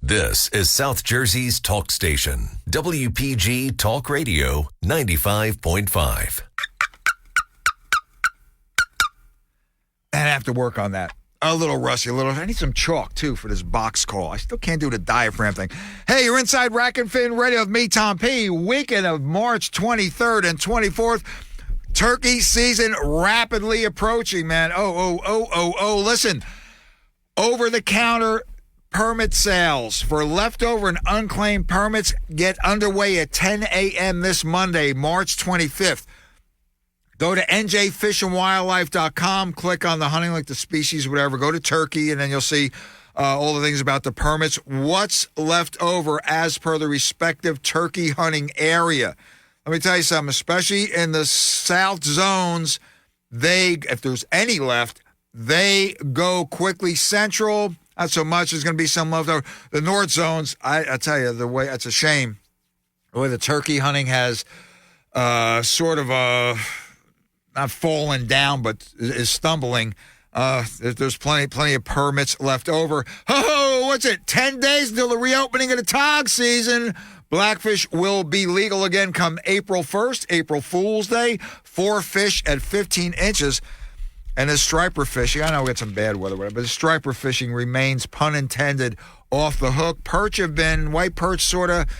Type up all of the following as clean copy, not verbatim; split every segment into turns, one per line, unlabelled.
This is South Jersey's talk station, WPG Talk Radio 95.5.
And I have to work on that. A little rusty, I need some chalk, too, for this box call. I still can't do the diaphragm thing. Hey, you're inside Rack and Fin Radio with me, Tom P. Weekend of March 23rd and 24th. Turkey season rapidly approaching, man. Listen, over-the-counter permit sales for leftover and unclaimed permits get underway at 10 a.m. this Monday, March 25th. Go to njfishandwildlife.com, click on the hunting link, the species, whatever. Go to Turkey, and then you'll see all the things about the permits. What's left over as per the respective turkey hunting area. Let me tell you something, especially in the south zones, if there's any left, they go quickly. Central, not so much. There's going to be some left over. The north zones, I tell you, it's a shame. The way the turkey hunting has sort of not fallen down, but is stumbling. There's plenty of permits left over. What's it? 10 days until the reopening of the tog season. Blackfish will be legal again come April 1st, April Fool's Day. 4 fish at 15 inches. And the striper fishing, I know we got some bad weather, but the striper fishing remains, pun intended, off the hook. White perch sort of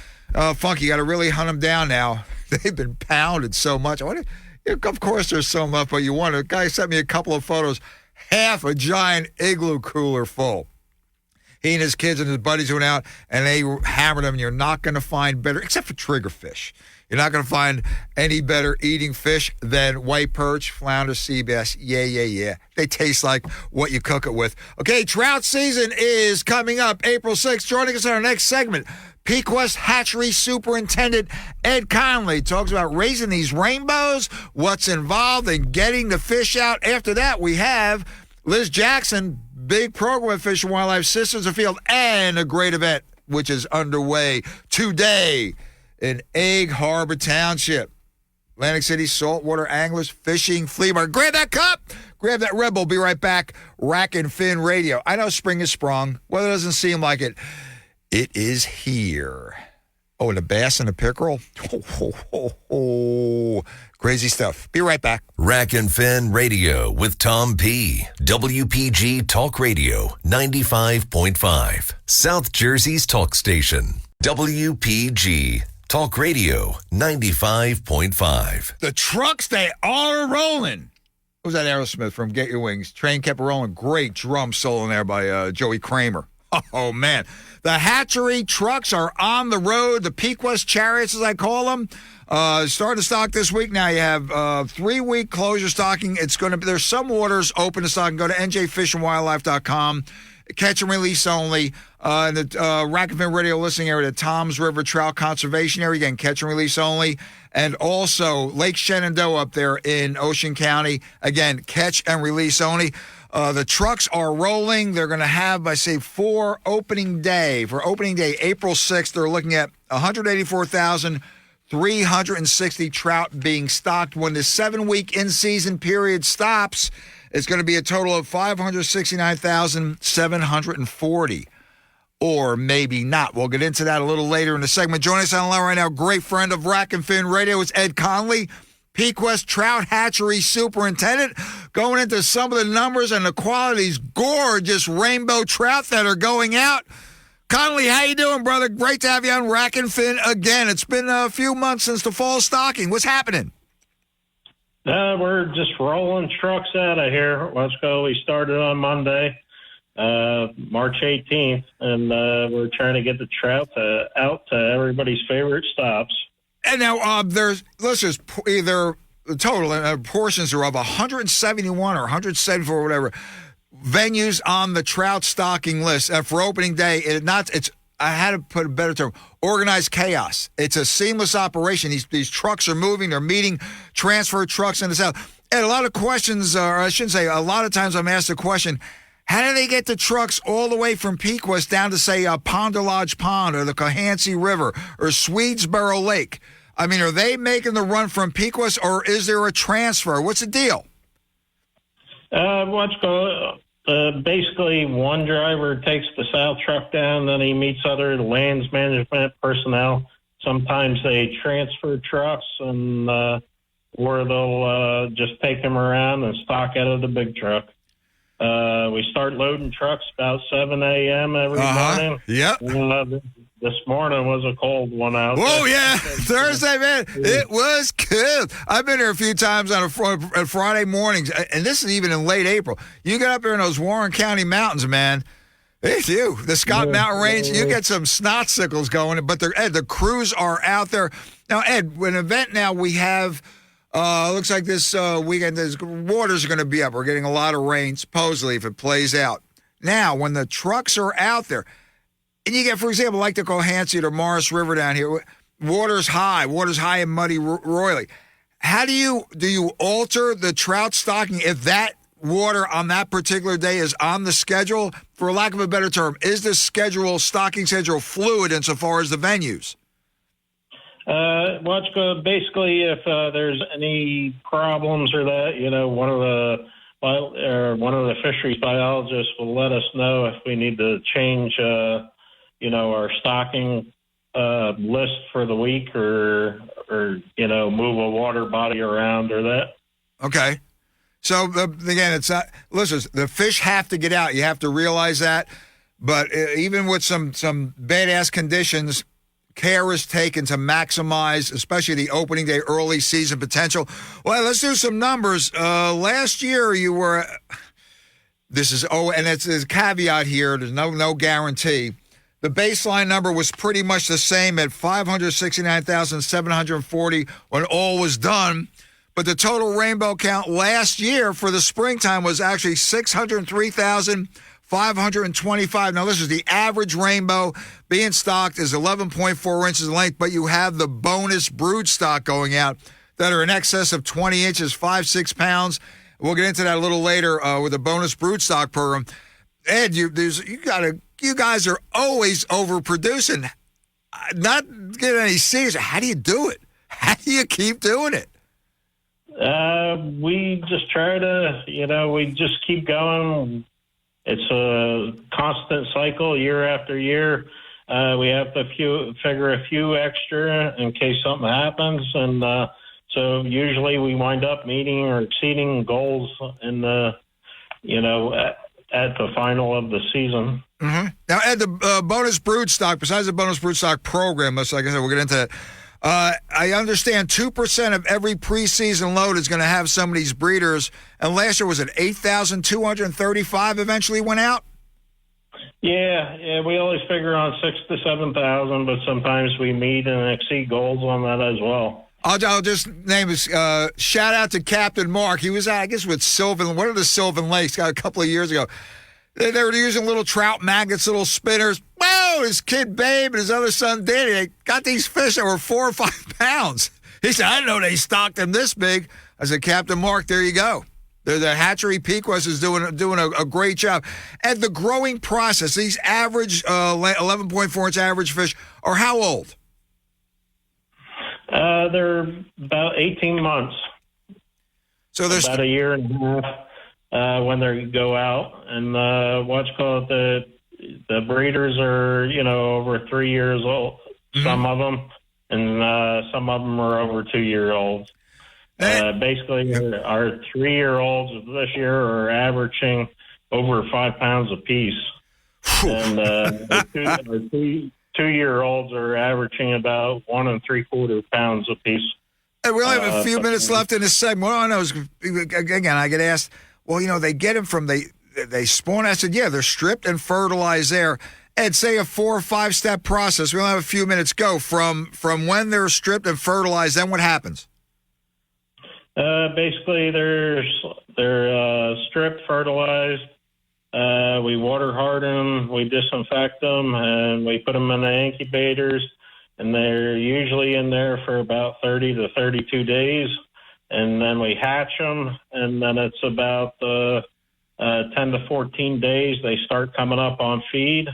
funky. You got to really hunt them down now. They've been pounded so much. Of course there's so much, but you want to. A guy sent me a couple of photos, half a giant igloo cooler full. He and his kids and his buddies went out, and they hammered them, and you're not going to find better, except for triggerfish. You're not going to find any better eating fish than white perch, flounder, sea bass. Yeah. They taste like what you cook it with. Okay, trout season is coming up April 6th. Joining us on our next segment, Peak West Hatchery Superintendent Ed Conley talks about raising these rainbows, what's involved in getting the fish out. After that, we have Liz Jackson, big program at Fish and Wildlife Sisters of Field, and a great event which is underway today in Egg Harbor Township. Atlantic City Saltwater Anglers Fishing Flea Market. Grab that cup. Grab that Red Bull. Be right back. Rack and Fin Radio. I know spring is sprung. Weather doesn't seem like it. It is here. Oh, and the bass and the pickerel. Crazy stuff. Be right back.
Rack and Fin Radio with Tom P. WPG Talk Radio 95.5. South Jersey's talk station. WPG Talk Radio 95.5.
The trucks, they are rolling. What was that Aerosmith from Get Your Wings? Train kept rolling. Great drum solo in there by Joey Kramer. Oh, man. The hatchery trucks are on the road. The Peak West Chariots, as I call them, starting to stock this week. Now you have 3-week closure stocking. There's some orders open to stock. Go to njfishandwildlife.com. Catch and release only. In the Rack and Fin Radio listening area, the Toms River Trout Conservation Area. Again, catch and release only. And also Lake Shenandoah up there in Ocean County. Again, catch and release only. The trucks are rolling. They're going to have, for opening day, April 6th, they're looking at 184,360 trout being stocked. When the 7-week in-season period stops, it's going to be a total of 569,740. Or maybe not. We'll get into that a little later in the segment. Joining us on the line right now, great friend of Rack and Fin Radio, is Ed Conley, Peak West Trout Hatchery Superintendent. Going into some of the numbers and the quality of these gorgeous rainbow trout that are going out. Conley, how you doing, brother? Great to have you on Rack and Fin again. It's been a few months since the fall stocking. What's happening?
We're just rolling trucks out of here. Let's go. We started on Monday, March 18th, and we're trying to get the trout out to everybody's favorite stops.
And now there's either the total portions are of 171 or 174 or whatever venues on the trout stocking list for opening day. I had to put a better term, organized chaos. It's a seamless operation. These trucks are moving. They're meeting transfer trucks in the south. And a lot of questions, or I shouldn't say, a lot of times I'm asked the question, how do they get the trucks all the way from Peak West down to, say, Ponder Lodge Pond or the Cohansey River or Swedesboro Lake? I mean, are they making the run from Peak West, or is there a transfer? What's the deal?
Let's go. Basically, one driver takes the south truck down, then he meets other lands management personnel. Sometimes they transfer trucks, and or they'll just take them around and stock out of the big truck. We start loading trucks about 7 a.m. every morning.
Yep.
This morning was a cold one out there.
Oh, yeah. Thursday, man. It was cold. I've been here a few times on Friday mornings, and this is even in late April. You get up there in those Warren County mountains, man. It's you. The Scott Mountain Range, you get some snotsickles going, but Ed, the crews are out there. Now, Ed, an event now we have, looks like this weekend, waters are going to be up. We're getting a lot of rain, supposedly, if it plays out. Now, when the trucks are out there, and you get, for example, like the Cohansey or Morris River down here, water's high and muddy royally. How do you alter the trout stocking if that water on that particular day is on the schedule? For lack of a better term, is the stocking schedule fluid insofar as the venues?
Well, it's good. Basically, if there's any problems or that, one of the fisheries biologists will let us know if we need to change, our stocking list for the week or move a water body around or that.
Okay. So, again, it's not, listen, the fish have to get out. You have to realize that. But even with some badass conditions, care is taken to maximize, especially the opening day early season potential. Well, let's do some numbers. Last year, you were, and it's a caveat here, there's no guarantee. The baseline number was pretty much the same at 569,740 when all was done. But the total rainbow count last year for the springtime was actually 603,525. Now, this is the average rainbow being stocked is 11.4 inches in length, but you have the bonus brood stock going out that are in excess of 20 inches, 5-6 pounds. We'll get into that a little later with the bonus brood stock program. Ed, you guys are always overproducing, not getting any season. How do you do it? How do you keep doing it?
We just try to, we just keep going. It's a constant cycle year after year. We have to figure a few extra in case something happens. And so usually we wind up meeting or exceeding goals in the, at the final of the season.
Mm-hmm. Now, Ed, the bonus brood stock, besides the bonus brood stock program, like I said, we'll get into that. I understand 2% of every preseason load is going to have some of these breeders. And last year, was it 8,235 eventually went out?
Yeah, we always figure on 6,000 to 7,000, but sometimes we meet and exceed goals on that as well.
I'll just name his shout out to Captain Mark. He was out, I guess, with Sylvan. What are the Sylvan Lakes? Got a couple of years ago. They were using little trout magnets, little spinners. Whoa, his kid Babe and his other son Danny, they got these fish that were 4 or 5 pounds. He said, I didn't know they stocked them this big. I said, Captain Mark, there you go. The hatchery Pequest is doing a great job. And the growing process, these average 11.4-inch average fish are how old?
They're about 18 months.
So there's
about a year and a half. When they go out, and the breeders are over 3 years old, some of them, and some of them are over 2 year olds. Basically, our 3-year-olds this year are averaging over 5 pounds apiece, and our 2-year-olds are averaging about 1 3/4 pounds apiece.
Hey, we only have a few minutes left in this segment. What I know is, again, I get asked, well, they get them from they spawn. I said, yeah, they're stripped and fertilized there. Ed, say a 4 or 5 step process. We only have a few minutes. Go from when they're stripped and fertilized. Then what happens?
Basically, they're stripped, fertilized. We water harden them, we disinfect them, and we put them in the incubators. And they're usually in there for about 30 to 32 days. And then we hatch them, and then it's about 10 to 14 days. They start coming up on feed.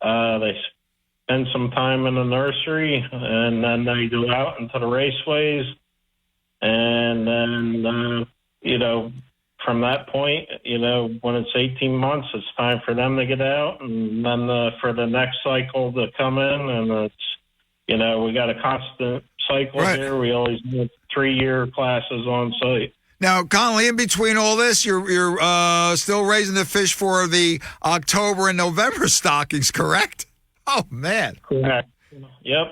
They spend some time in the nursery, and then they go out into the raceways. And then, from that point, when it's 18 months, it's time for them to get out, and then for the next cycle to come in, and it's, we got a constant cycle here. We always need 3-year classes on site.
Now, Connolly, in between all this, you're still raising the fish for the October and November stockings, correct? Oh, man.
Correct. Yep.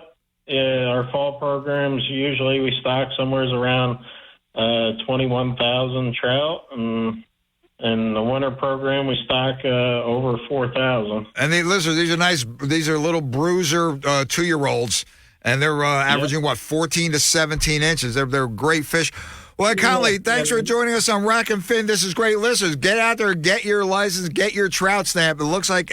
Yeah, our fall programs, usually we stock somewhere around 21,000 trout, and in the winter program we stock over 4,000. And
these are little bruiser 2-year-olds, and they're averaging 14 to 17 inches. They're great fish. Well, Connolly, thanks for joining us on Rack and Fin. This is great. Listeners, get out there, get your license, get your trout stamp. It looks like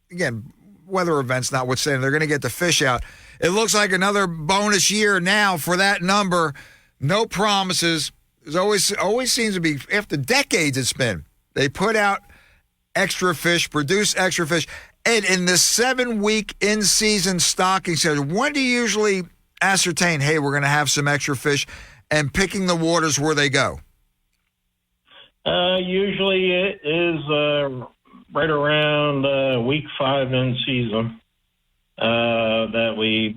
again, weather events notwithstanding, they're going to get the fish out. It looks like another bonus year now for that number. No promises. There's always seems to be, after decades it's been, they put out extra fish, produce extra fish. And in the 7-week in-season stocking schedule, when do you usually ascertain, hey, we're going to have some extra fish, and picking the waters where they go?
Usually it is right around week 5 in season. That we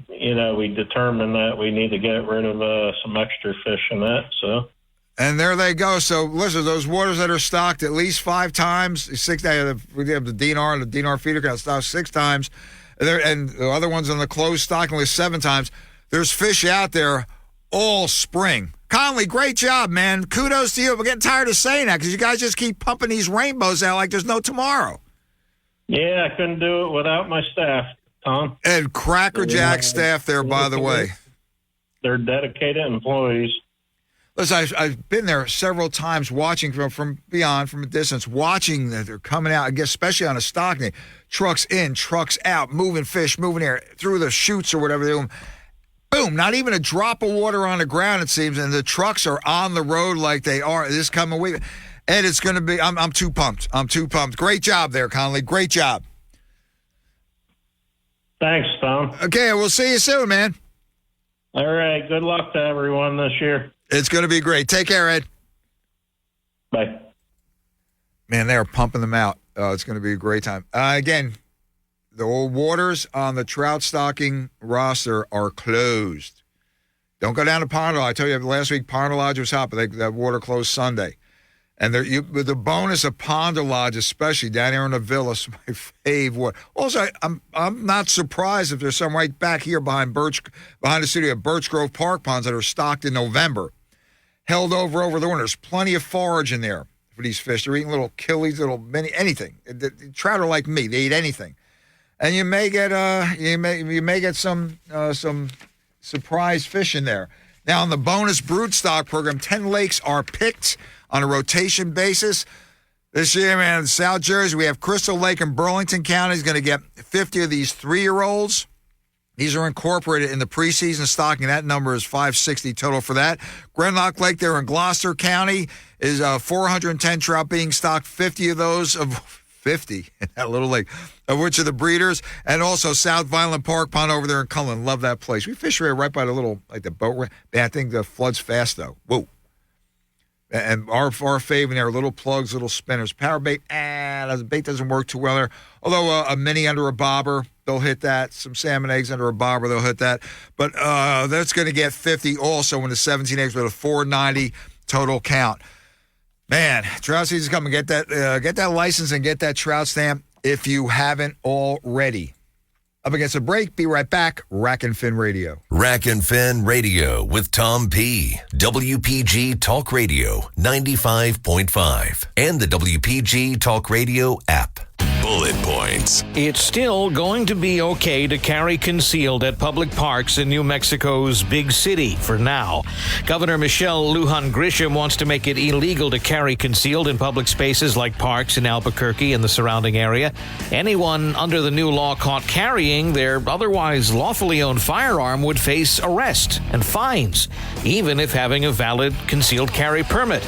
determine that we need to get rid of some extra fish in that. So,
and there they go. So, listen, those waters that are stocked at least 5 times, we have the DNR feeder can stock 6 times, and the other ones on the closed stocking list 7 times. There's fish out there all spring. Connolly, great job, man. Kudos to you. We're getting tired of saying that because you guys just keep pumping these rainbows out like there's no tomorrow.
Yeah, I couldn't do it without my staff, Tom.
And Crackerjack staff there, by the way.
They're dedicated employees.
Listen, I've been there several times watching from a distance, watching that they're coming out, I guess, especially on a stocking. Trucks in, trucks out, moving fish, moving air, through the chutes or whatever they do. Boom, not even a drop of water on the ground, it seems, and the trucks are on the road like they are this coming week. And it's going to be, I'm too pumped. I'm too pumped. Great job there, Connolly. Great job.
Thanks, Tom.
Okay, we'll see you soon, man.
All right. Good luck to everyone this year.
It's going to be great. Take care, Ed.
Bye.
Man, they are pumping them out. It's going to be a great time. Again, the old waters on the trout stocking roster are closed. Don't go down to Pond Lodge. I told you last week Pond Lodge was hot, but that water closed Sunday. And with the bonus of Pond Lodge, especially down here in the Villa, is my fave. Also, I'm not surprised if there's some right back here behind the studio at Birch Grove Park ponds that are stocked in November, held over the winter. There's plenty of forage in there for these fish. They're eating little killies, little mini, anything. The trout are like me; they eat anything. And you may get some surprise fish in there. Now, on the bonus brood stock program, 10 lakes are picked on a rotation basis. This year, man, in South Jersey, we have Crystal Lake in Burlington County is going to get 50 of these 3-year-olds. These are incorporated in the preseason stocking. That number is 560 total for that. Grenlock Lake there in Gloucester County is 410 trout being stocked, 50 of those of 50 in that little lake, of which are the breeders, and also South Violent Park Pond over there in Cullen. Love that place. We fish right by the little, like the boat. Man, I think the flood's fast, though. Whoa. And our favorite there, little plugs, little spinners. Power bait, the bait doesn't work too well there. Although a mini under a bobber, they'll hit that. Some salmon eggs under a bobber, they'll hit that. But that's going to get 50 also in the 17 eggs with a 490 total count. Man, trout season's coming. Get that license and get that trout stamp if you haven't already. Up against a break. Be right back. Rack and Fin Radio.
Rack and Fin Radio with Tom P. WPG Talk Radio 95.5 and the WPG Talk Radio app. Bullet points.
It's still going to be okay to carry concealed at public parks in New Mexico's big city for now. Governor Michelle Lujan Grisham wants to make it illegal to carry concealed in public spaces like parks in Albuquerque and the surrounding area. Anyone under the new law caught carrying their otherwise lawfully owned firearm would face arrest and fines, even if having a valid concealed carry permit.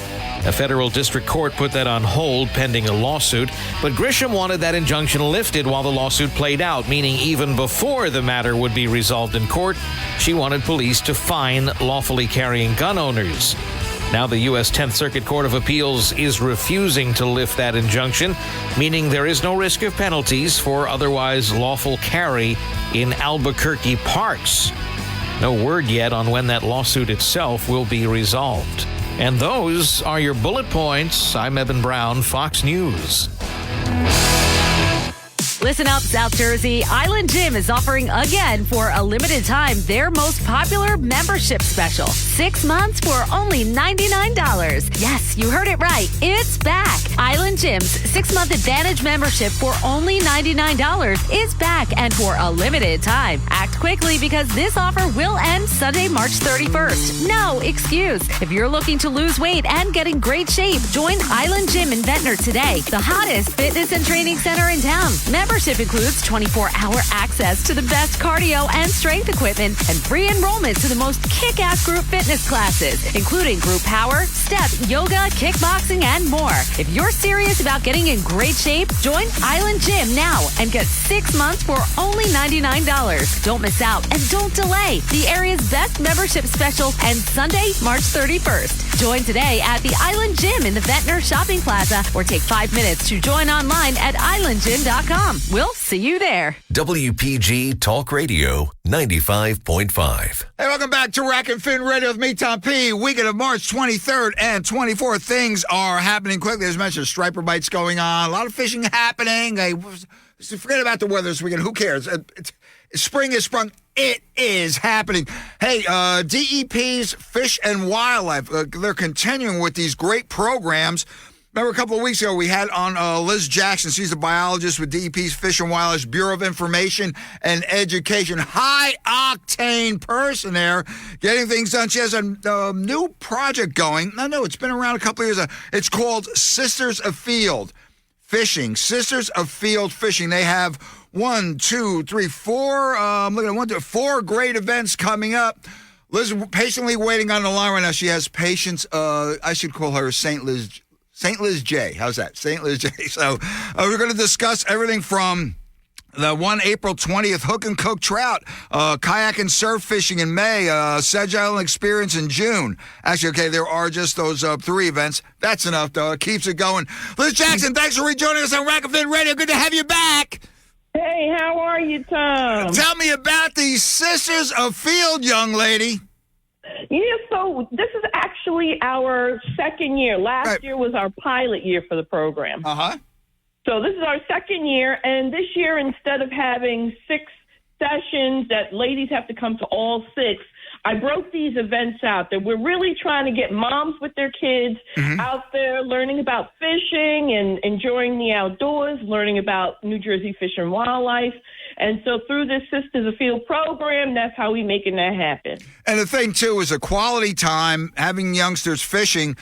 A federal district court put that on hold pending a lawsuit, but Grisham wanted that injunction lifted while the lawsuit played out, meaning even before the matter would be resolved in court, she wanted police to fine lawfully carrying gun owners. Now the U.S. 10th Circuit Court of Appeals is refusing to lift that injunction, meaning there is no risk of penalties for otherwise lawful carry in Albuquerque parks. No word yet on when that lawsuit itself will be resolved. And those are your bullet points. I'm Evan Brown, Fox News.
Listen up, South Jersey. Island Gym is offering again for a limited time their most popular membership special. 6 months for only $99. Yes, you heard it right. It's back. Island Gym's 6-month Advantage membership for only $99 is back and for a limited time. Act quickly because this offer will end Sunday, March 31st. No excuse. If you're looking to lose weight and get in great shape, join Island Gym in Ventnor today, the hottest fitness and training center in town. Membership includes 24-hour access to the best cardio and strength equipment and free enrollment to the most kick-ass group fitness classes, including group power, step, yoga, kickboxing, and more. If you're serious about getting in great shape, join Island Gym now and get 6 months for only $99. Don't miss out and don't delay. The area's best membership special ends Sunday, March 31st. Join today at the Island Gym in the Ventnor Shopping Plaza or take 5 minutes to join online at islandgym.com. We'll see you there.
WPG Talk Radio 95.5.
Hey, welcome back to Rack and Fin Radio with me, Tom P. Weekend of March 23rd and 24th. Things are happening quickly. As mentioned, striper bites going on. A lot of fishing happening. Hey, forget about the weather this weekend. Who cares? Spring is sprung. It is happening. Hey, DEP's Fish and Wildlife, they're continuing with these great programs. Remember a couple of weeks ago we had on Liz Jackson. She's a biologist with DEP's Fish and Wildlife Bureau of Information and Education. High-octane person there getting things done. She has a new project going. No, it's been around a couple of years. It's called Sisters of Field Fishing. Sisters of Field Fishing. They have 4 great events coming up. Liz is patiently waiting on the line right now. She has patience. I should call her St. Liz J. How's that? St. Liz J. So we're going to discuss everything from the one April 20th hook and cook trout, kayak and surf fishing in May, Sedge Island experience in June. Actually, okay, there are just those 3 events. That's enough, though. It keeps it going. Liz Jackson, thanks for rejoining us on Rack and Fin Radio. Good to have you back.
Hey, how are you, Tom?
Tell me about these Sisters of Field, young lady.
Yeah, so this is actually our second year. Last year was our pilot year for the program.
Uh-huh.
So this is our second year, and this year, instead of having 6 sessions that ladies have to come to all 6, I broke these events out that we're really trying to get moms with their kids out there learning about fishing and enjoying the outdoors, learning about New Jersey Fish and Wildlife. And so through this Sisters of Field program, that's how we're making that happen.
And the thing, too, is a quality time having youngsters fishing.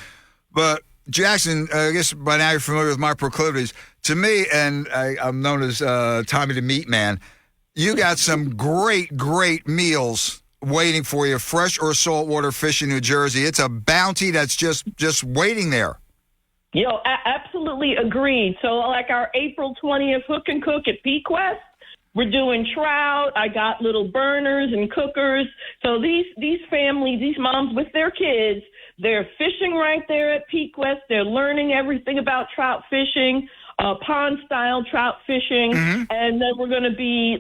But, Jackson, I guess by now you're familiar with my proclivities. To me, and I'm known as Tommy the Meat Man, you got some great, great meals waiting for you, fresh or saltwater fish in New Jersey. It's a bounty that's just waiting there.
Absolutely agreed. So like our April 20th hook and cook at Peak West, we're doing trout. I got little burners and cookers. So these families, these moms with their kids, they're fishing right there at Peak West. They're learning everything about trout fishing, pond-style trout fishing, and then we're going to be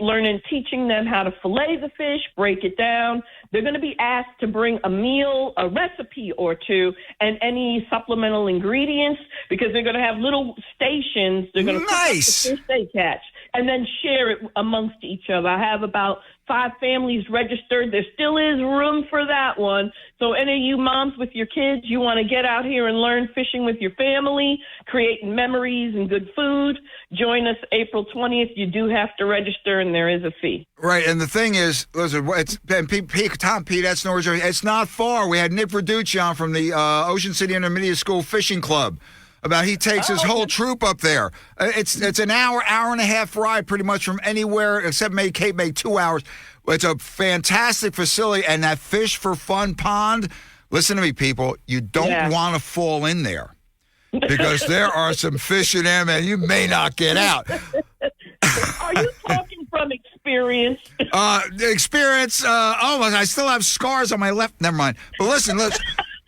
teaching them how to fillet the fish, break it down. They're going to be asked to bring a meal, a recipe or two, and any supplemental ingredients because they're going to have little stations. They're going to cook up the fish they catch and then share it amongst each other. I have about 5 families registered. There still is room for that one. So any of you moms with your kids, you want to get out here and learn fishing with your family, creating memories and good food, join us April 20th. You do have to register, and there is a fee.
Right, and the thing is, listen, Tom P, that's North Jersey. It's not far. We had Nick Verducci on from the Ocean City Intermediate School Fishing Club. He takes his whole troop up there. It's an hour and a half ride pretty much from anywhere except Cape May, 2 hours. It's a fantastic facility, and that Fish for Fun pond, listen to me, people, you don't want to fall in there because there are some fish in there, man, you may not get out.
Are you talking from experience?
Experience, almost. I still have scars on my left. Never mind. But listen,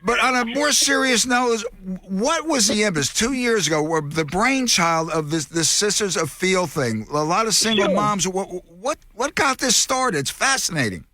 But on a more serious note, what was the impetus 2 years ago, where the brainchild of this Sisters of Feel thing? A lot of single moms. What got this started? It's fascinating.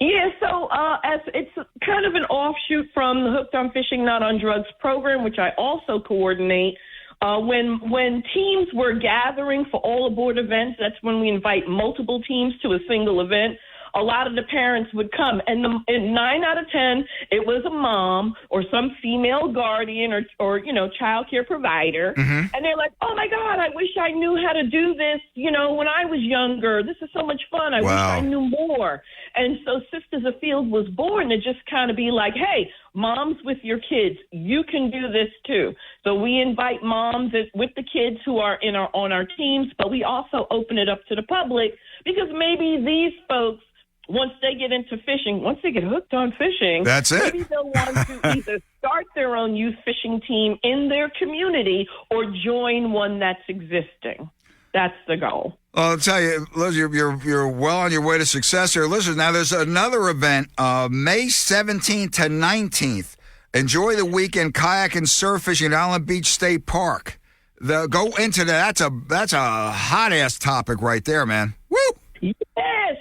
Yeah, so as it's kind of an offshoot from the Hooked on Fishing, Not on Drugs program, which I also coordinate. When teams were gathering for all aboard events, that's when we invite multiple teams to a single event. A lot of the parents would come, and 9 out of 10, it was a mom or some female guardian or child care provider, and they're like, "Oh my God, I wish I knew how to do this. When I was younger, this is so much fun. I wish I knew more." And so Sisters of Field was born to just kind of be like, "Hey, moms with your kids, you can do this too." So we invite moms with the kids who are on our teams, but we also open it up to the public because maybe these folks, once they get into fishing, once they get hooked on fishing,
that's it.
Maybe they'll want to either start their own youth fishing team in their community or join one that's existing. That's the goal.
I'll tell you, Liz, you're well on your way to success here. Listen, now there's another event, May 17th to 19th. Enjoy the weekend kayak and surf fishing at Island Beach State Park. Go into that. That's a hot ass topic right there, man. Woo!
Yeah,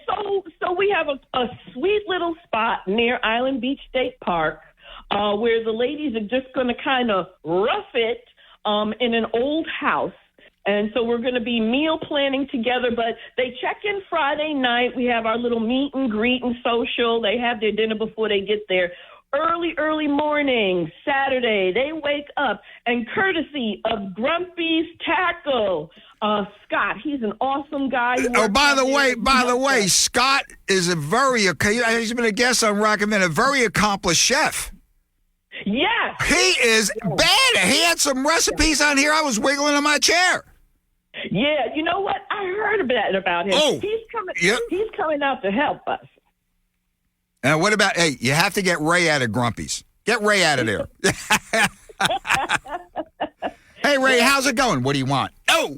so we have a sweet little spot near Island Beach State Park where the ladies are just going to kind of rough it in an old house. And so we're going to be meal planning together, but they check in Friday night. We have our little meet and greet and social. They have their dinner before they get there. Early morning, Saturday, they wake up, and courtesy of Grumpy's Tackle, Scott, he's an awesome guy.
By the way, Scott is he's been a guest on Rocketman, a very accomplished chef.
Yes.
He is bad. He had some recipes on here. I was wiggling in my chair.
Yeah, you know what? I heard about him.
Oh,
he's coming out to help us.
And what about, hey, you have to get Ray out of Grumpy's. Get Ray out of there. Hey, Ray, how's it going? What do you want? Oh!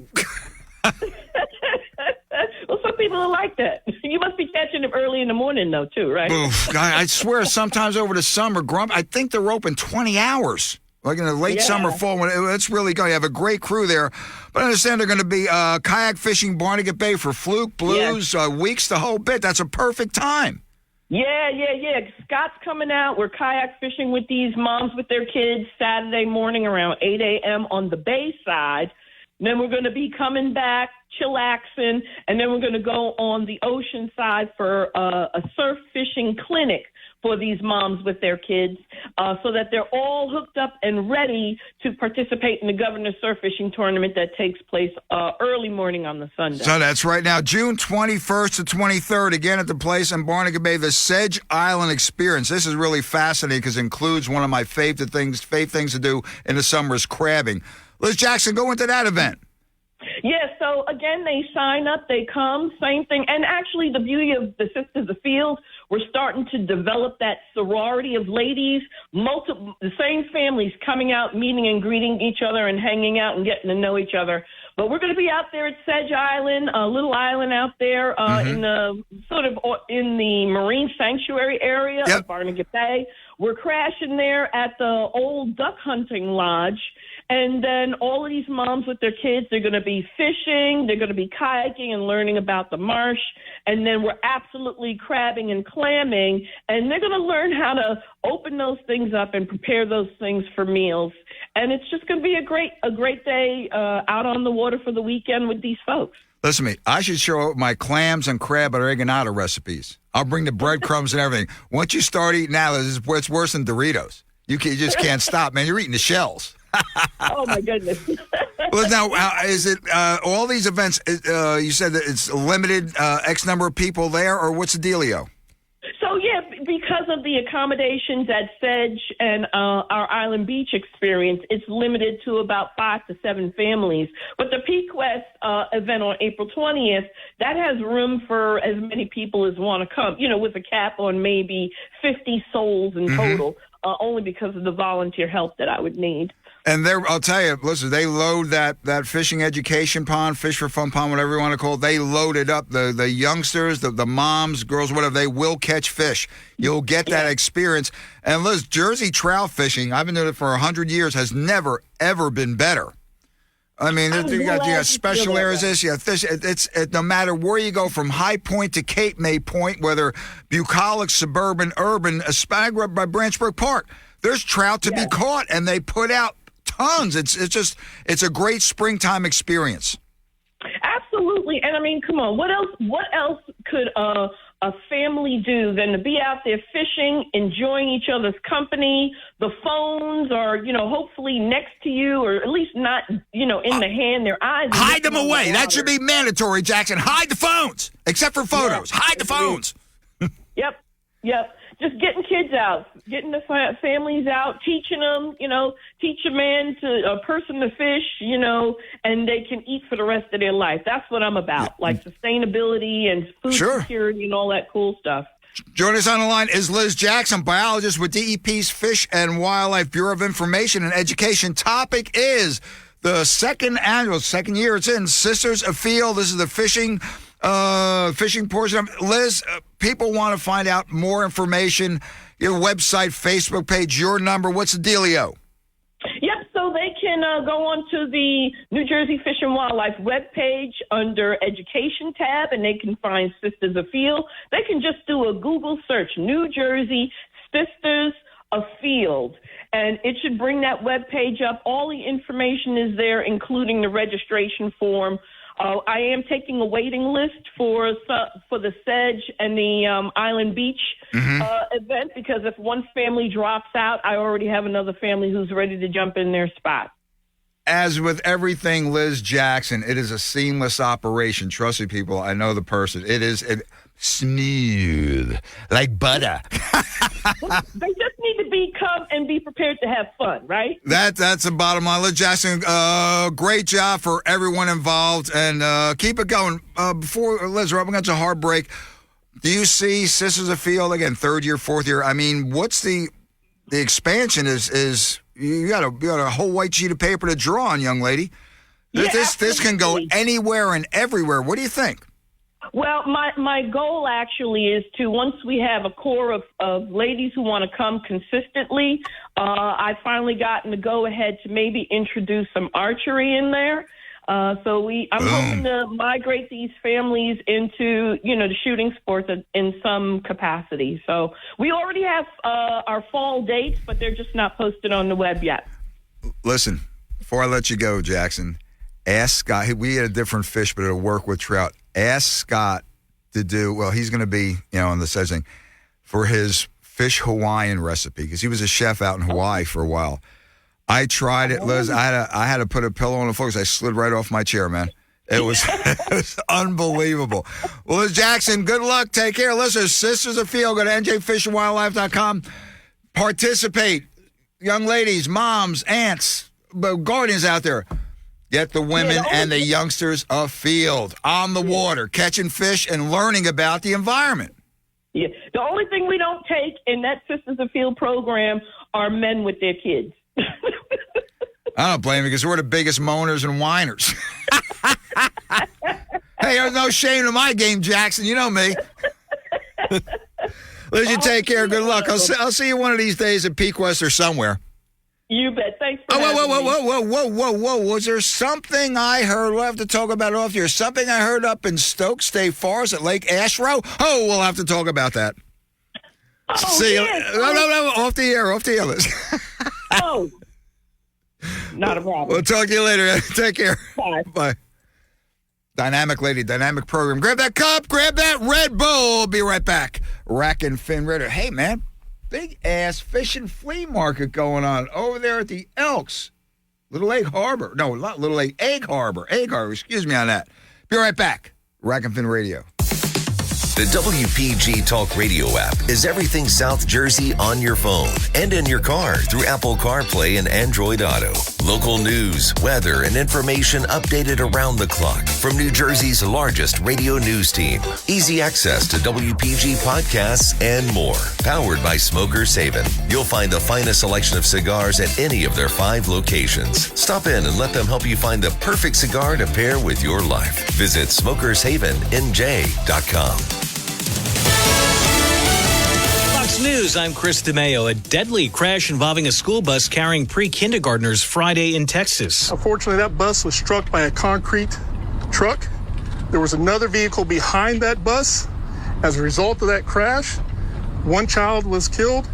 Well, some people are like that. You must be catching them early in the morning, though, too, right?
Oof, I swear, sometimes over the summer, I think they're open 20 hours. Like in the late summer, fall, when it's really going. You have a great crew there. But I understand they're going to be kayak fishing Barnegat Bay for Fluke, Blues, Weeks, the whole bit. That's a perfect time.
Yeah. Scott's coming out. We're kayak fishing with these moms with their kids Saturday morning around 8 a.m. on the bay side. And then we're going to be coming back, chillaxing, and then we're going to go on the ocean side for a surf fishing clinic for these moms with their kids so that they're all hooked up and ready to participate in the Governor's Surf Fishing Tournament that takes place early morning on the Sunday.
So that's right now, June 21st to 23rd, again at the place in Barnegat Bay, the Sedge Island Experience. This is really fascinating because it includes one of my favorite things to do in the summer is crabbing. Liz Jackson, go into that event.
Yeah, so again, they sign up, they come, same thing. And actually, the beauty of the Sisters of Field, we're starting to develop that sorority of ladies, the same families coming out, meeting and greeting each other and hanging out and getting to know each other. But we're going to be out there at Sedge Island, a little island out there in the marine sanctuary area of Barnegat Bay. We're crashing there at the old duck hunting lodge. And then all of these moms with their kids, they're going to be fishing, they're going to be kayaking and learning about the marsh. And then we're absolutely crabbing and clamming. And they're going to learn how to open those things up and prepare those things for meals. And it's just going to be a great day out on the water for the weekend with these folks.
Listen to me. I should show up my clams and crab oreganata recipes. I'll bring the breadcrumbs and everything. Once you start eating that, it's worse than Doritos. You just can't stop, man. You're eating the shells.
Oh, my goodness.
Well, now, is it all these events, you said that it's limited X number of people there, or what's the dealio?
So, yeah, because of the accommodations at Sedge and our Island Beach experience, it's limited to about 5 to 7 families. But the Peak West event on April 20th, that has room for as many people as want to come, with a cap on maybe 50 souls in total, only because of the volunteer help that I would need.
And I'll tell you, listen, they load that fishing education pond, fish for fun pond, whatever you want to call it. They load it up. The youngsters, the moms, girls, whatever, they will catch fish. You'll get that experience. And Liz, Jersey trout fishing, I've been doing it for 100 years, has never, ever been better. I mean, you got special areas. It's no matter where you go, from High Point to Cape May Point, whether bucolic, suburban, urban, I grew up by Branchburg Park. There's trout to be caught, and they put out tons. It's a great springtime experience.
Absolutely. And I mean, come on, what else could a family do than to be out there fishing, enjoying each other's company? The phones are, hopefully next to you, or at least not, in the hand, their eyes.
Hide them away. That should be mandatory, Jackson. Hide the phones, except for photos. Hide the phones.
Yep. Just getting kids out, getting the families out, teaching them, teach a person to fish, and they can eat for the rest of their life. That's what I'm about, like sustainability and food security and all that cool stuff.
Joining us on the line is Liz Jackson, biologist with DEP's Fish and Wildlife Bureau of Information and Education. Topic is the second year it's in, Sisters Afield. This is the fishing portion. Liz, people want to find out more information. Your website, Facebook page, your number. What's the dealio?
Yep, so they can go on to the New Jersey Fish and Wildlife webpage under Education tab, and they can find Sisters Afield. They can just do a Google search, New Jersey Sisters Afield, and it should bring that webpage up. All the information is there, including the registration form. I am taking a waiting list for the Sedge and the Island Beach event, because if one family drops out, I already have another family who's ready to jump in their spot.
As with everything, Liz Jackson, it is a seamless operation. Trust me, people, I know the person. It is smooth, like butter.
They just need to come and be prepared to have fun, right?
That's the bottom line. Liz Jackson, great job for everyone involved, and keep it going. Before, Liz, we're up against a hard break. Do you see Sisters Afield, again, third year, fourth year? I mean, what's the expansion is you got a whole white sheet of paper to draw on, young lady. This can go anywhere and everywhere. What do you think?
Well, my goal actually is to, once we have a core of ladies who want to come consistently, I've finally gotten the go-ahead to maybe introduce some archery in there. I'm hoping to migrate these families into, the shooting sports in some capacity. So we already have our fall dates, but they're just not posted on the web yet. Listen,
before I let you go, Jackson, ask Scott. We had a different fish, but it'll work with trout. Ask Scott to do, he's going to be, on the Sedge thing, for his fish Hawaiian recipe, because he was a chef out in Hawaii for a while. I tried it, Liz. I had to put a pillow on the floor because I slid right off my chair, man. It was, it was unbelievable. Well, Liz Jackson, good luck. Take care. Listen, Sisters Afield, go to njfishandwildlife.com. Participate. Young ladies, moms, aunts, guardians out there. Get the women and the youngsters afield, on the water, catching fish and learning about the environment.
Yeah. The only thing we don't take in that Sisters Afield program are men with their kids.
I don't blame you, because we're the biggest moaners and whiners. Hey, there's no shame in my game, Jackson. You know me. Liz, you take care. Good luck. I'll see you one of these days at Peak West or somewhere.
You bet. Thanks for
Whoa. Was there something I heard? We'll have to talk about it off here. Something I heard up in Stokes State Forest at Lake Ashrow? Oh, we'll have to talk about that. See you. No. Off the air, Liz.
Not a problem.
We'll talk to you later. Take care.
Bye.
Bye. Dynamic lady, dynamic program. Grab that cup, grab that Red Bull. Be right back. Rack and Fin Ritter. Hey, man. Big ass fishing flea market going on over there at the Elks. Little Lake Harbor. No, not Little Lake, Egg Harbor. Excuse me on that. Be right back. Rack and Fin Radio.
The WPG Talk Radio app is everything South Jersey on your phone and in your car through Apple CarPlay and Android Auto. Local news, weather, and information updated around the clock from New Jersey's largest radio news team. Easy access to WPG podcasts and more. Powered by Smokers Haven. You'll find the finest selection of cigars at any of their 5 locations. Stop in and let them help you find the perfect cigar to pair with your life. Visit SmokersHavenNJ.com.
Fox News, I'm Chris DeMeo. A deadly crash involving a school bus carrying pre-kindergartners Friday in Texas.
Unfortunately, that bus was struck by a concrete truck. There was another vehicle behind that bus. As a result of that crash, one child was killed,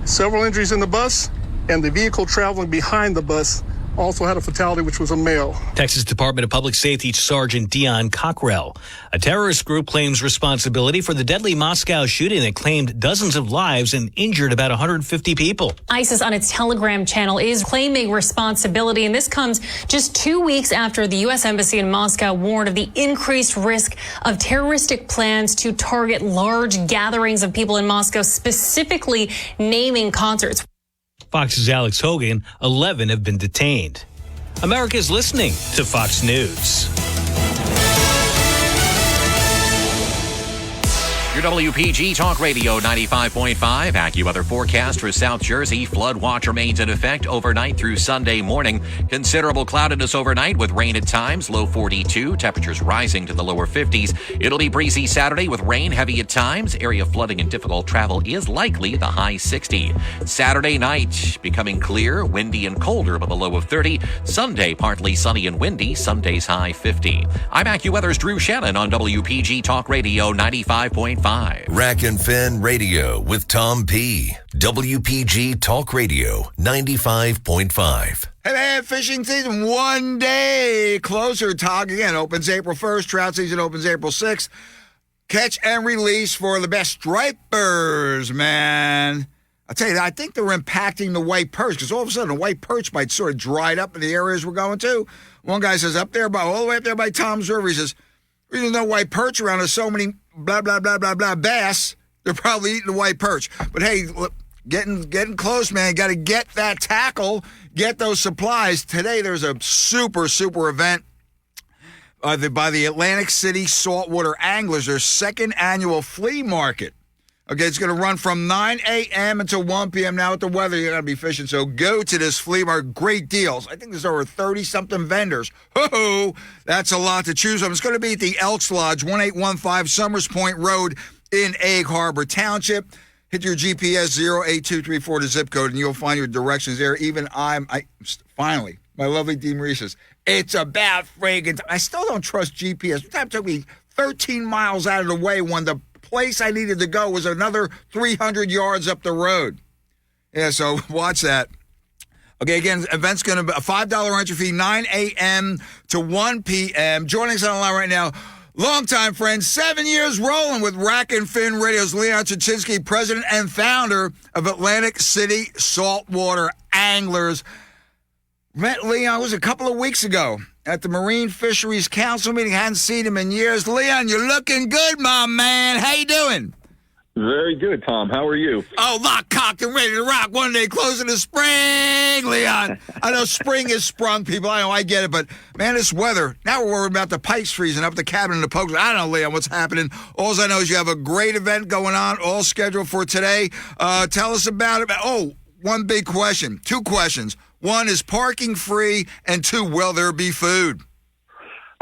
several injuries in the bus, and the vehicle traveling behind the bus also had a fatality, which was a male.
Texas Department of Public Safety Sergeant Dion Cockrell. A terrorist group claims responsibility for the deadly Moscow shooting that claimed dozens of lives and injured about 150 people.
ISIS on its Telegram channel is claiming responsibility, and this comes just 2 weeks after the U.S. Embassy in Moscow warned of the increased risk of terroristic plans to target large gatherings of people in Moscow, specifically naming concerts.
Fox's Alex Hogan, 11 have been detained. America's listening to Fox News.
Your WPG Talk Radio 95.5 AccuWeather forecast for South Jersey. Flood watch remains in effect overnight through Sunday morning. Considerable cloudiness overnight with rain at times, low 42. Temperatures rising to the lower 50s. It'll be breezy Saturday with rain heavy at times. Area flooding and difficult travel is likely, the high 60. Saturday night becoming clear, windy and colder with a low of 30. Sunday partly sunny and windy. Sunday's high 50. I'm AccuWeather's Drew Shannon on WPG Talk Radio 95.5.
Rack and Fin Radio with Tom P. WPG Talk Radio 95.5.
Hey man, fishing season one day closer. Tog again opens April 1st. Trout season opens April 6th. Catch and release for the best stripers, man. I'll tell you, I think they're impacting the white perch because all of a sudden the white perch might sort of dried up in the areas we're going to. One guy says up there, all the way up there by Tom's River, he says, there's no white perch around. There's so many blah, blah, blah, blah, blah bass. They're probably eating the white perch. But hey, look, getting close, man. Got to get that tackle, get those supplies. Today there's a super event by the Atlantic City Saltwater Anglers, their second annual flea market. Okay, it's going to run from 9 a.m. until 1 p.m. Now with the weather, you're going to be fishing. So go to this flea market. Great deals. I think there's over 30-something vendors. Ho-ho! That's a lot to choose from. It's going to be at the Elks Lodge, 1815 Summers Point Road in Egg Harbor Township. Hit your GPS 08234 to zip code, and you'll find your directions there. Even finally, my lovely Dean Maurice says, it's about friggin' I still don't trust GPS. One time it took me 13 miles out of the way when the place I needed to go was another 300 yards up the road. Yeah, so watch that. Okay, again, event's going to be a $5 entry fee, 9 a.m. to 1 p.m. Joining us on the line right now, longtime friend, 7 years rolling with Rack and Fin Radio's Leon Chachinsky, president and founder of Atlantic City Saltwater Anglers. Met Leon, it was a couple of weeks ago at the Marine Fisheries Council meeting. Hadn't seen him in years. Leon, you're looking good, my man. How you doing?
Very good, Tom. How are you?
Oh, locked, cocked, and ready to rock. One day closer to spring, Leon. I know spring is sprung, people. I know, I get it. But, man, this weather, now we're worried about the pikes freezing up the cabin and the pokes. I don't know, Leon, what's happening. All I know is you have a great event going on, all scheduled for today. Tell us about it. Oh, one big question. 2 questions. 1, is parking free? And 2, will there be food?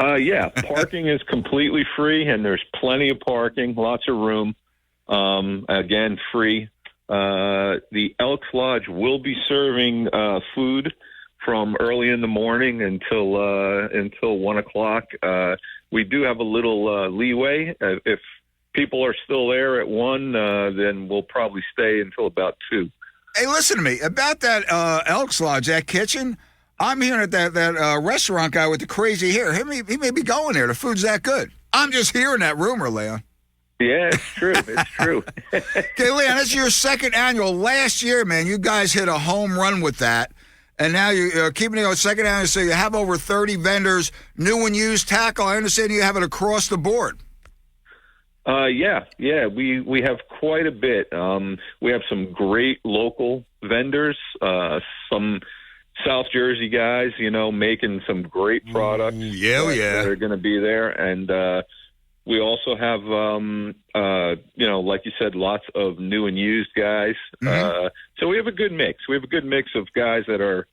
Yeah, parking is completely free, and there's plenty of parking, lots of room. Again, free. The Elks Lodge will be serving food from early in the morning until 1 o'clock. We do have a little leeway. If people are still there at 1, then we'll probably stay until about 2.
Hey, listen to me. About that Elks Lodge, that kitchen, I'm hearing that restaurant guy with the crazy hair, he may be going there. The food's that good. I'm just hearing that rumor, Leon.
Yeah, it's true. It's true.
Okay, Leon, this is your second annual. Last year, man, you guys hit a home run with that. And now you're keeping it on second annual, so you have over 30 vendors, new and used tackle. I understand you have it across the board.
Yeah. We have quite a bit. We have some great local vendors, some South Jersey guys, making some great products. That are going to be there. And we also have, like you said, lots of new and used guys.
Mm-hmm.
So we have a good mix. We have a good mix of guys that are,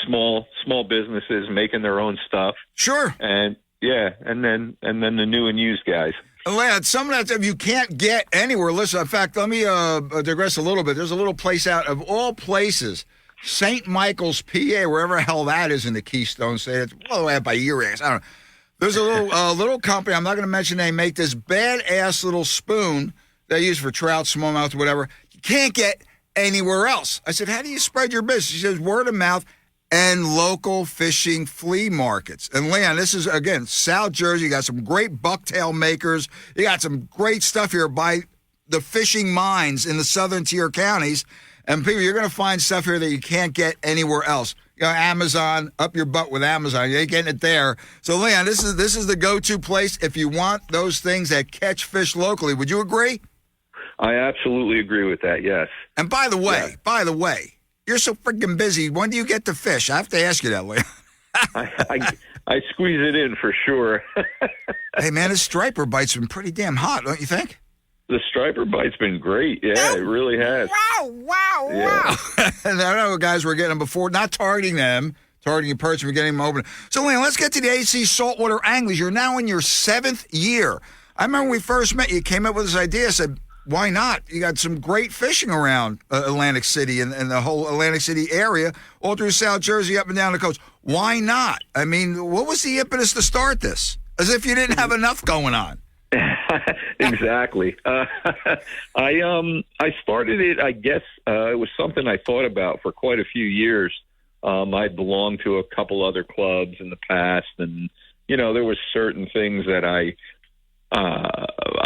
small businesses making their own stuff.
Sure.
And then the new and used guys.
Lad, some of that stuff you can't get anywhere. Listen, in fact, let me digress a little bit. There's a little place out of all places, St. Michael's, PA, wherever the hell that is in the Keystone State. It's all the way up by Earax. I don't know. There's a little company, I'm not going to mention they make this badass little spoon they use for trout, smallmouth, whatever. You can't get anywhere else. I said, how do you spread your business? She says, word of mouth and local fishing flea markets. And Leon, this is, again, South Jersey. You got some great bucktail makers. You got some great stuff here by the fishing mines in the southern tier counties. And people, you're going to find stuff here that you can't get anywhere else. Amazon, up your butt with Amazon. You ain't getting it there. So, Leon, this is the go-to place if you want those things that catch fish locally. Would you agree?
I absolutely agree with that, yes.
And by the way, you're so freaking busy. When do you get to fish? I have to ask you that, Leon.
I squeeze it in for sure.
Hey, man, this striper bite's been pretty damn hot, don't you think?
The striper bite's been great. Yeah, it really has.
Wow. And I know guys were getting them before, not targeting them, targeting a person, we're getting them open. So, Leon, let's get to the AC Saltwater Anglers. You're now in your 7th year. I remember when we first met, you came up with this idea, said, why not? You got some great fishing around Atlantic City and the whole Atlantic City area, all through South Jersey, up and down the coast. Why not? I mean, what was the impetus to start this? As if you didn't have enough going on.
Exactly. I started it, I guess, it was something I thought about for quite a few years. I belonged to a couple other clubs in the past, and, there was certain things that I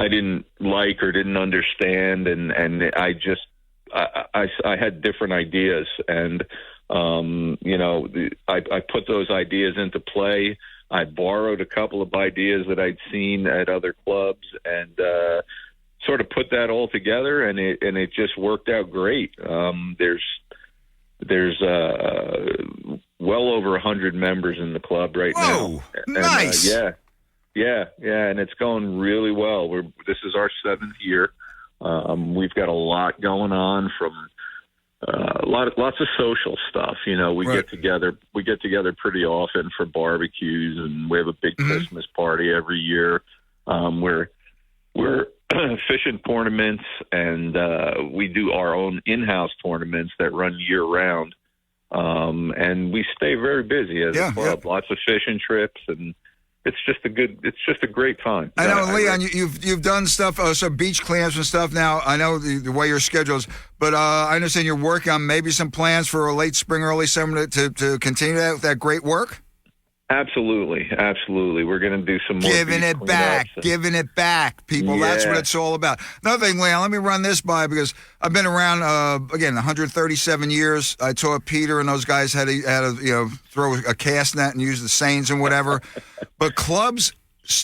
didn't like or didn't understand, and I had different ideas, and I put those ideas into play. I borrowed a couple of ideas that I'd seen at other clubs, and sort of put that all together, and it just worked out great. There's well over 100 members in the club right now. And,
nice.
Yeah, and it's going really well. This is our 7th year. We've got a lot going on, from lots of social stuff. We get together. We get together pretty often for barbecues, and we have a big Christmas party every year. We're fishing tournaments, and we do our own in-house tournaments that run year round. And we stay very busy as a club. Lots of fishing trips, and it's just a great time.
I know, Leon, you've done stuff, some beach clamps and stuff now. I know the way your schedule is, but I understand you're working on maybe some plans for a late spring, early summer to continue that great work?
Absolutely. We're going to do some more
giving it back, people. Yeah. That's what it's all about. Another thing, Leon, let me run this by, because I've been around, 137 years. I taught Peter and those guys how to throw a cast net and use the seines and whatever. But clubs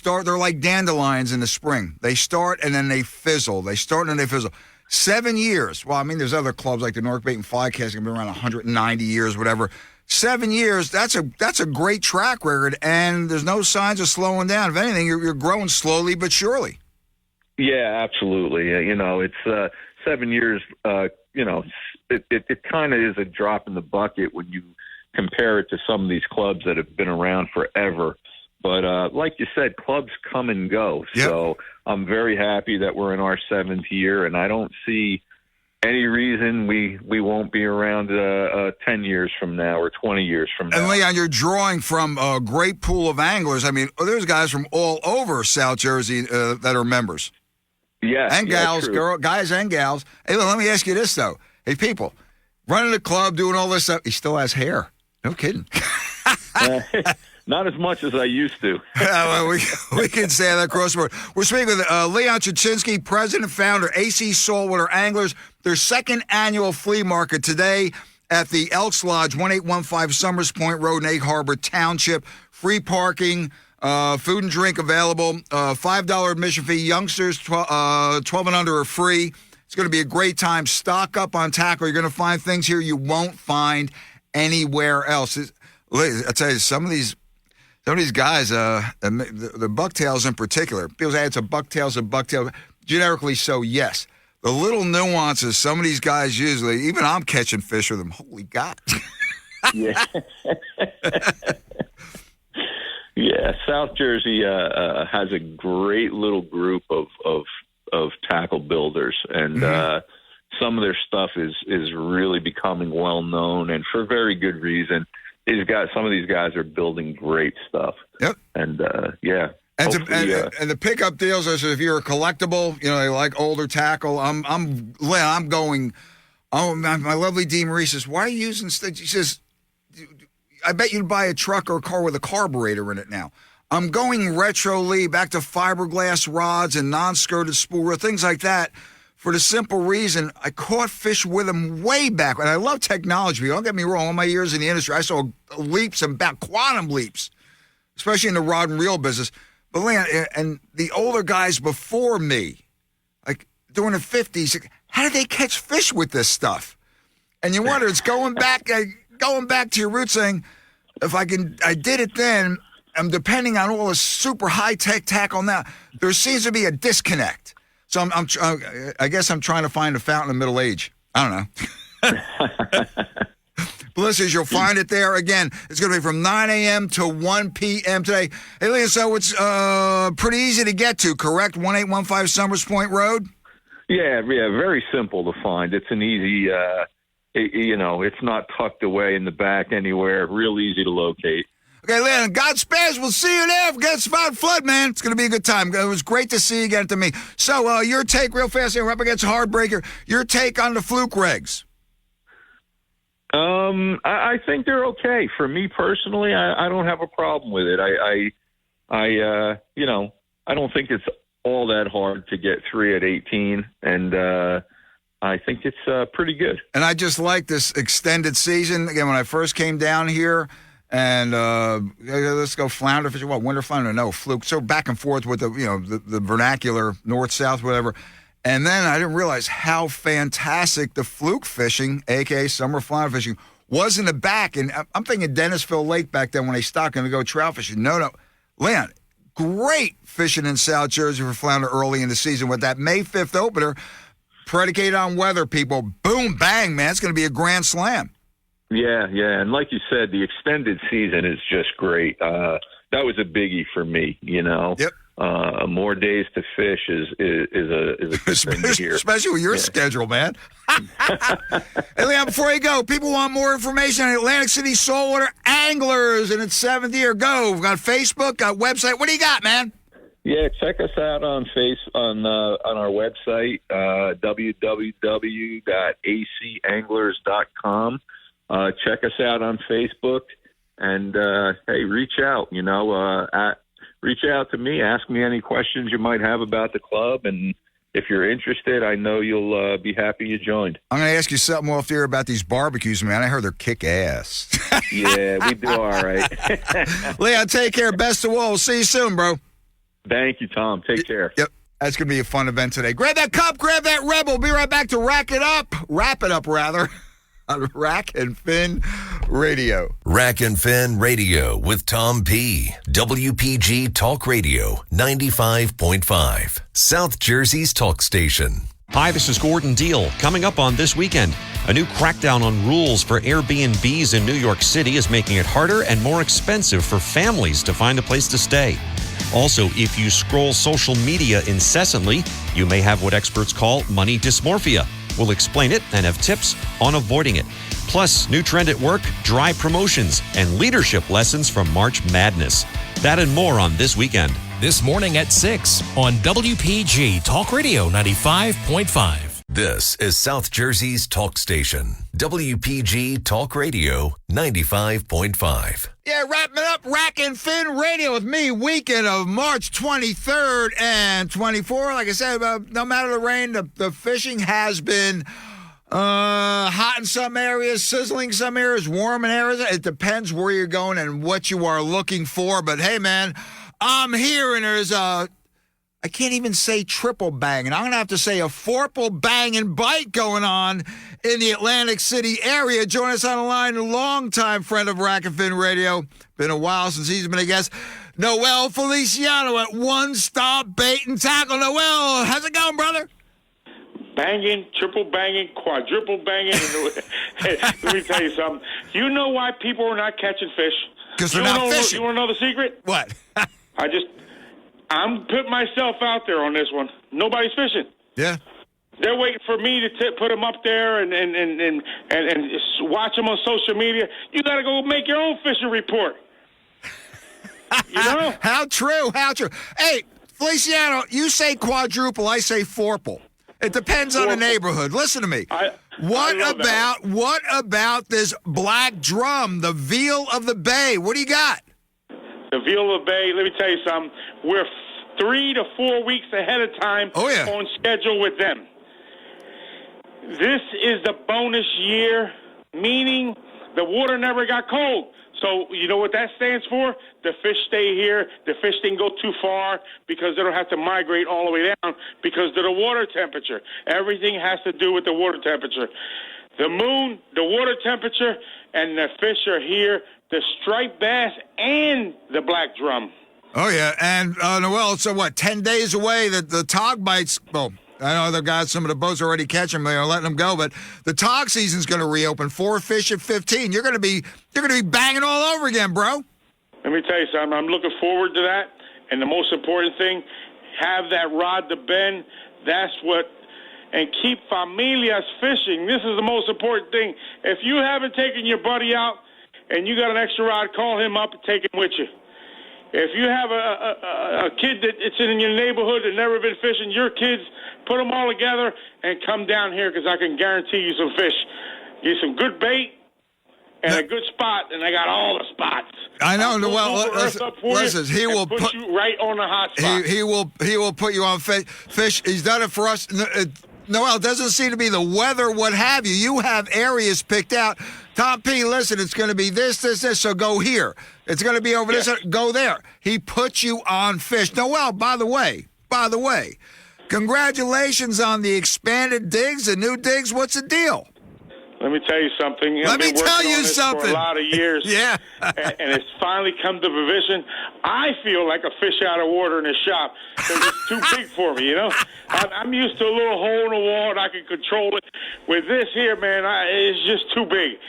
they're like dandelions in the spring. They start and then they fizzle. 7 years. Well, I mean, there's other clubs like the North Bait and Fly Casting have been around 190 years, whatever. 7 years, that's a great track record, and there's no signs of slowing down. If anything, you're growing slowly but surely.
Yeah, absolutely. It's 7 years, it kind of is a drop in the bucket when you compare it to some of these clubs that have been around forever. But like you said, clubs come and go. Yep. So I'm very happy that we're in our 7th year, and I don't see any reason we won't be around 10 years from now or 20 years from now.
And, Leon, you're drawing from a great pool of anglers. I mean, there's guys from all over South Jersey that are members.
Yeah.
And gals, guys and gals. Hey, let me ask you this, though. Hey, people, running a club, doing all this stuff, he still has hair. No kidding.
Not as much as I used to.
Well, we can say that across the board. We're speaking with Leon Chichinski, president and founder, AC Saltwater Anglers. Their 2nd annual flea market today at the Elks Lodge, 1815 Summers Point Road in Egg Harbor Township. Free parking. Food and drink available. $5 admission fee. Youngsters 12 and under are free. It's going to be a great time. Stock up on tackle. You're going to find things here you won't find anywhere else. I tell you, some of these guys, the bucktails in particular, people say it's a bucktail. Generically so, yes. The little nuances some of these guys usually, even I'm catching fish with them. Holy God.
Yeah. Yeah, South Jersey has a great little group of tackle builders, and some of their stuff is really becoming well known, and for very good reason. Some of these guys are building great stuff.
Yep.
And yeah.
And the pickup deals is if you're a collectible, they like older tackle. I'm going. Oh, my lovely Dee Marie says, "Why are you using?" She says, "I bet you'd buy a truck or a car with a carburetor in it now." I'm going retro, Lee, back to fiberglass rods and non-skirted spool reel, things like that, for the simple reason I caught fish with them way back. And I love technology. Don't get me wrong. All my years in the industry, I saw leaps and quantum leaps, especially in the rod and reel business. But, Leon, and the older guys before me, like during the 50s, how did they catch fish with this stuff? And you wonder, it's going back to your roots saying, I did it then, I'm depending on all this super high-tech tackle now. There seems to be a disconnect. So I guess I'm trying to find a fountain of middle age. I don't know. But listeners, you'll find it there. Again, it's going to be from 9 a.m. to 1 p.m. today. Hey, Leah, so it's pretty easy to get to, correct? 1815 Summers Point Road?
Yeah, very simple to find. It's an easy, it's not tucked away in the back anywhere. Real easy to locate.
Okay, Leon, God spares. We'll see you there. Forget Spot Flood, man. It's going to be a good time. It was great to see you again to me. So, your take real fast here. We're up against Hardbreaker. Your take on the fluke regs.
I think they're okay. For me personally, I don't have a problem with it. I don't think it's all that hard to get 3 at 18, and I think it's pretty good.
And I just like this extended season. Again, when I first came down here, and let's go flounder fishing. What, winter flounder? No, fluke. So back and forth with the vernacular north-south, whatever. And then I didn't realize how fantastic the fluke fishing, a.k.a. summer flounder fishing, was in the back. And I'm thinking Dennisville Lake back then when they stopped and to go trout fishing. No. Leon, great fishing in South Jersey for flounder early in the season with that May 5th opener predicated on weather, people. Boom, bang, man. It's going to be a grand slam. Yeah.
And like you said, the extended season is just great. That was a biggie for me,
Yep.
More days to fish is a good thing to hear.
Especially with your schedule, man. Hey, Leon, before you go, people want more information on Atlantic City Saltwater Anglers in its 7th year. Go. We've got Facebook, got website. What do you got, man?
Yeah, check us out on our website, www.acanglers.com. Check us out on Facebook, and hey, reach out. Reach out to me. Ask me any questions you might have about the club, and if you're interested, I know you'll be happy you joined.
I'm going to ask you something off the air about these barbecues, man. I heard they're kick ass.
Yeah, we do all right.
Leon, take care. Best of all. We'll see you soon, bro.
Thank you, Tom. Take care.
Yep. That's going to be a fun event today. Grab that cup, grab that Rebel. Be right back to wrap it up, on Rack and Fin Radio.
Rack and Fin Radio with Tom P. WPG Talk Radio 95.5. South Jersey's talk station.
Hi, this is Gordon Deal. Coming up on This Weekend, a new crackdown on rules for Airbnbs in New York City is making it harder and more expensive for families to find a place to stay. Also, if you scroll social media incessantly, you may have what experts call money dysmorphia. We'll explain it and have tips on avoiding it. Plus, new trend at work, dry promotions, and leadership lessons from March Madness. That and more on This Weekend.
This morning at 6 on WPG Talk Radio 95.5.
This is South Jersey's talk station. WPG Talk Radio 95.5.
Yeah, wrapping up Rack and Fin Radio with me, weekend of March 23rd and 24th. Like I said, no matter the rain, the fishing has been hot in some areas, sizzling in some areas, warm in areas. It depends where you're going and what you are looking for. But hey, man, I'm here, and there's I can't even say triple banging. I'm going to have to say a fourple banging bite going on in the Atlantic City area. Join us on the line, a longtime friend of Rack and Fin Radio. Been a while since he's been a guest. Noel Feliciano at One Stop Bait and Tackle. Noel, how's it going, brother?
Banging, triple banging, quadruple banging. Hey, let me tell you something. You know why people are not catching fish?
Because they're not fishing.
You want to know the secret?
What?
I'm putting myself out there on this one. Nobody's fishing.
Yeah.
They're waiting for me to put them up there and watch them on social media. You got to go make your own fishing report. You know?
How true. Hey, Feliciano, you say quadruple, I say fourple. It depends on the neighborhood. Listen to me. What about this black drum, the veal of the bay? What do you got?
The veal of the bay, let me tell you something. We're 3 to 4 weeks ahead of time on schedule with them. This is the bonus year, meaning the water never got cold. So you know what that stands for? The fish stay here. The fish didn't go too far because they don't have to migrate all the way down because of the water temperature. Everything has to do with the water temperature. The moon, the water temperature, and the fish are here. The striped bass and the black drum.
Oh, yeah. And, Noel, so what, 10 days away that the tog bites, well, I know they've got some of the boats already catching them. They're letting them go, but the tog season's going to reopen. 4 fish at 15. You're going to be banging all over again, bro.
Let me tell you something. I'm looking forward to that. And the most important thing, have that rod to bend. That's what, and keep familias fishing. This is the most important thing. If you haven't taken your buddy out and you got an extra rod, call him up and take him with you. If you have a kid that's in your neighborhood that never been fishing, your kids, put them all together and come down here because I can guarantee you some fish. Get some good bait and a good spot, and I got all the spots.
I know. Well, listen, he will
put you right on the hot spot.
He will put you on fish. He's done it for us. Noel, it doesn't seem to be the weather, what have you. You have areas picked out. Tom P., listen, it's going to be this, so go here. It's going to be over this, go there. He puts you on fish. Noel, by the way, congratulations on the expanded digs, the new digs. What's the deal?
Let me tell you something.
Let me tell you something.
For a lot of years.
Yeah.
And it's finally come to fruition. I feel like a fish out of water in a shop because it's too big for me, you know? I'm used to a little hole in the wall and I can control it. With this here, man, it's just too big.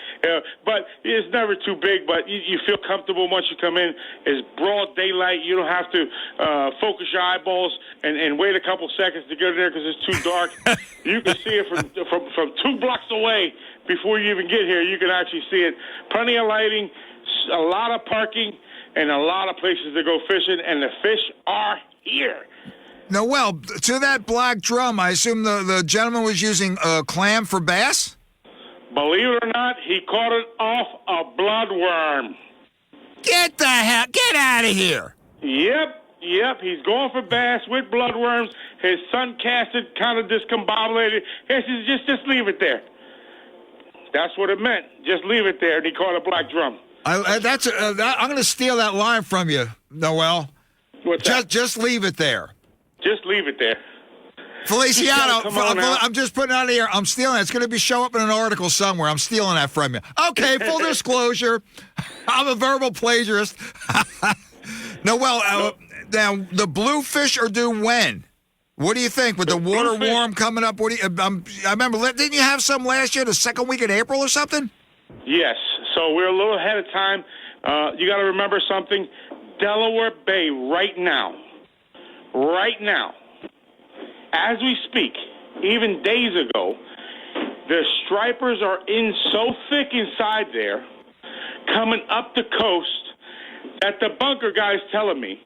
But it's never too big, but you feel comfortable once you come in. It's broad daylight. You don't have to focus your eyeballs and wait a couple seconds to get in there because it's too dark. You can see it from 2 blocks away. Before you even get here, you can actually see it. Plenty of lighting, a lot of parking, and a lot of places to go fishing, and the fish are here.
Noel, to that black drum, I assume the gentleman was using a clam for bass?
Believe it or not, he caught it off a bloodworm.
Get out of here.
Yep, he's going for bass with bloodworms. His son cast it kind of discombobulated. He says, just leave it there. That's what it meant. Just leave it there, and he caught a black drum.
I'm going to steal that line from you, Noel.
What's that?
Just leave it there.
Just leave it there.
Feliciano, I'm just putting it out of here. I'm stealing it. It's going to show up in an article somewhere. I'm stealing that from you. Okay, full disclosure. I'm a verbal plagiarist. Noel, now, the bluefish are due when? What do you think with the water warm coming up? I remember, didn't you have some last year, the second week in April or something?
Yes. So we're a little ahead of time. You got to remember something. Delaware Bay right now, as we speak, even days ago, the stripers are in so thick inside there, coming up the coast, that the bunker guy's telling me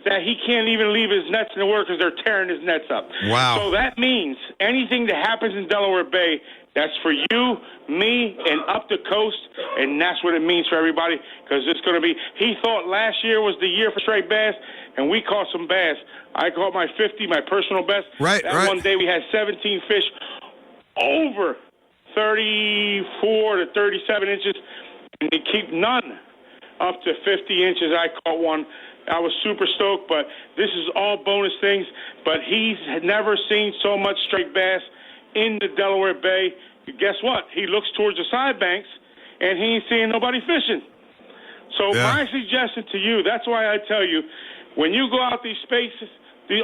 that he can't even leave his nets in the water because they're tearing his nets up.
Wow.
So that means anything that happens in Delaware Bay, that's for you, me, and up the coast, and that's what it means for everybody because it's going to be – he thought last year was the year for striped bass, and we caught some bass. I caught my 50, my personal best.
Right.
One day we had 17 fish over 34 to 37 inches, and they keep none up to 50 inches. I caught one I was super stoked, but this is all bonus things. But he's never seen so much striped bass in the Delaware Bay. Guess what? He looks towards the side banks, and he ain't seeing nobody fishing. So my suggestion to you, that's why I tell you, when you go out these spaces,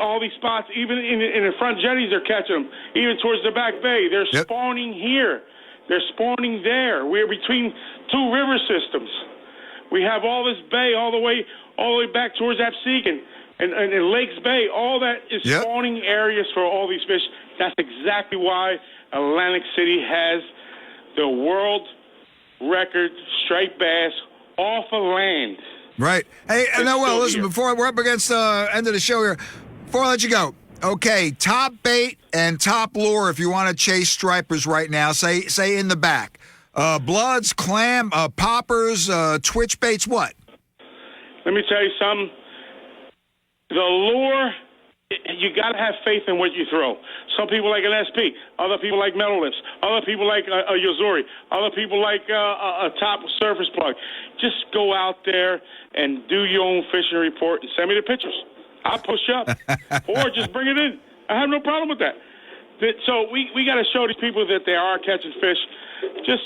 all these spots, even in the front jetties, they're catching them. Even towards the back bay, they're spawning here. They're spawning there. We're between two river systems. We have all this bay all the way back towards Absecon and Lakes Bay. All that is spawning areas for all these fish. That's exactly why Atlantic City has the world record striped bass off of land.
Right. Hey, Noel, listen, before we're up against the end of the show here, before I let you go, okay, top bait and top lure if you want to chase stripers right now, say in the back. Bloods, clam, poppers, twitch baits, what?
Let me tell you something. The lure, you got to have faith in what you throw. Some people like an SP. Other people like metal lips. Other people like a Yozori. Other people like a top surface plug. Just go out there and do your own fishing report and send me the pictures. I'll push up. Or just bring it in. I have no problem with that. So we got to show these people that they are catching fish. Just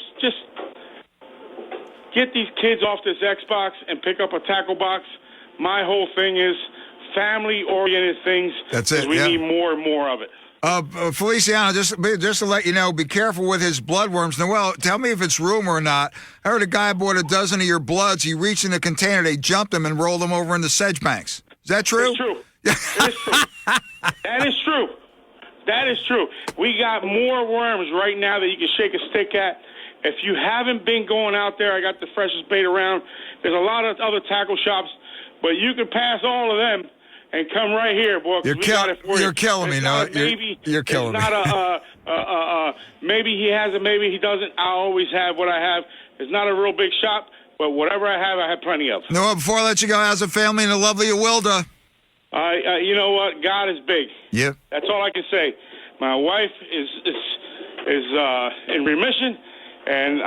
get these kids off this Xbox and pick up a tackle box. My whole thing is family-oriented things.
That's it.
We need more and more of it.
Feliciano, just to let you know, be careful with his bloodworms. Noel, tell me if it's rumor or not. I heard a guy bought a dozen of your bloods. He reached in the container, they jumped him and rolled them over into sedge banks. Is that true?
It's true. It is true. That is true. That is true. We got more worms right now that you can shake a stick at. If you haven't been going out there, I got the freshest bait around. There's a lot of other tackle shops, but you can pass all of them and come right here, boy.
You're killing me, no? You're killing me.
It's not maybe he has it, maybe he doesn't. I always have what I have. It's not a real big shop, but whatever I have plenty of.
Noel, before I let you go, how's the family and the lovely Awilda?
You know what? God is big.
Yeah.
That's all I can say. My wife is in remission, and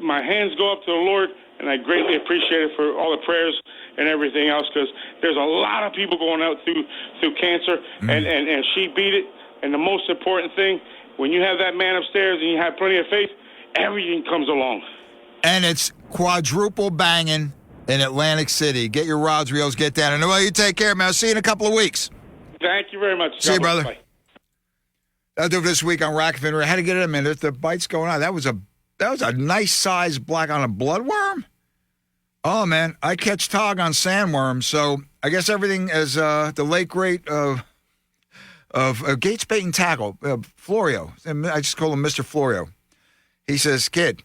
my hands go up to the Lord, and I greatly appreciate it for all the prayers and everything else, because there's a lot of people going out through cancer, and she beat it. And the most important thing, when you have that man upstairs and you have plenty of faith, everything comes along.
And it's quadruple banging in Atlantic City. Get your rods, reels, get down. And well, you take care, man. I'll see you in a couple of weeks.
Thank you very much.
See you, brother. Bye. That'll do it this week on Rack and Fin. I had to get it a minute. The bite's going on. That was a nice size black on a bloodworm. Oh man, I catch tog on sandworms. So I guess everything is the late great of Gates Bait and Tackle, Florio. I just call him Mr. Florio. He says, kid,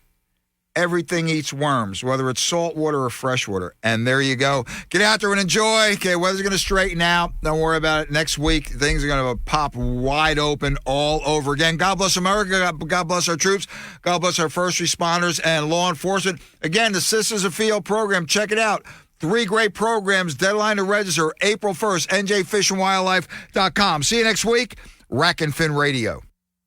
everything eats worms, whether it's saltwater or freshwater. And there you go. Get out there and enjoy. Okay, weather's going to straighten out. Don't worry about it. Next week, things are going to pop wide open all over again. God bless America. God bless our troops. God bless our first responders and law enforcement. Again, the Sisters of Field program. Check it out. 3 great programs. Deadline to register April 1st. NJFishandWildlife.com. See you next week. Rack and Fin Radio.